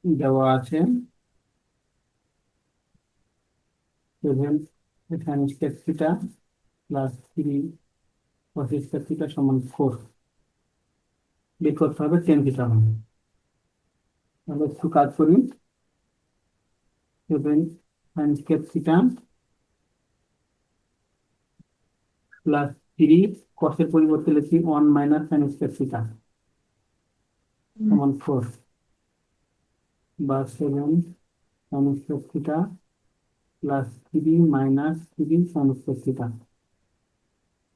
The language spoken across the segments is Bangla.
দেওয়া আছে 7 সাইন স্কয়ার থিটা প্লাস 3 কস স্কয়ার থিটা সমান 4 বের করতে হবে টেন থিটা হবে। তাহলে একটু কাজ করি। 7 সাইন স্কয়ার থিটা প্লাস 3 কসের পরিবর্তে লিখি 1 মাইনাস সাইন স্কয়ার থিটা সমান 4 বা 7 sine square theta plus 3 minus 3 sine square theta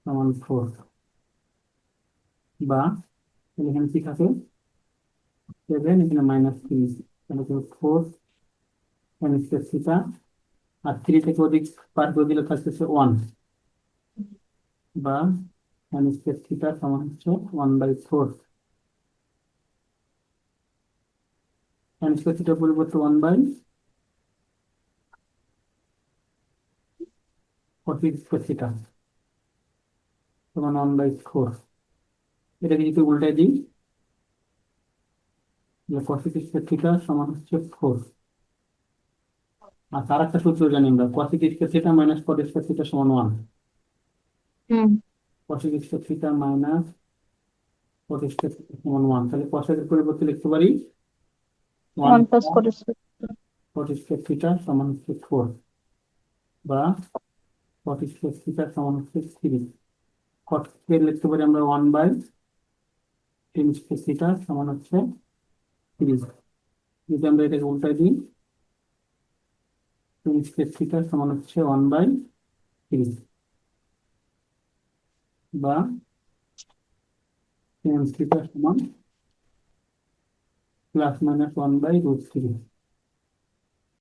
সমান 4 বা এখানে কি থাকে 7 এখানে মাইনাস 3 তাহলে 4 সাইন স্কয়ার থিটা আর 3 থেকে অধিক পার করে দিলে থাকতেছে 1 বা সাইন স্কয়ার থিটা সমান হচ্ছে 1/4 সাইন স্কয়ার থিটার পরিবর্তে 1/40 স্কয়ার থিটা সমান 1/4। এটাকে যদি উল্টাই দিই যে cosec স্কয়ার থিটা সমান হচ্ছে 4। আর তার একটা সূত্র জানি আমরা cosec square theta minus cot square theta সমান 1। হুম। cosec square theta minus cot square theta সমান 1, তাহলে cosec এর পরিবর্তে লিখতে পারি 1 ওয়ান প্লাস করেছে। cot স্কয়ার থিটা সমান হচ্ছে 4 বা cot স্কয়ার থিটা সমান হচ্ছে 3। cot কে লিখতে পারি আমরা 1/10 স্কয়ার থিটা সমান হচ্ছে 3। যদি আমরা এটাকে উল্টাই দিই 10 স্কয়ার থিটা সমান হচ্ছে 1/3 বা tan থিটা সমান প্লাস মাইনাস 1/√3।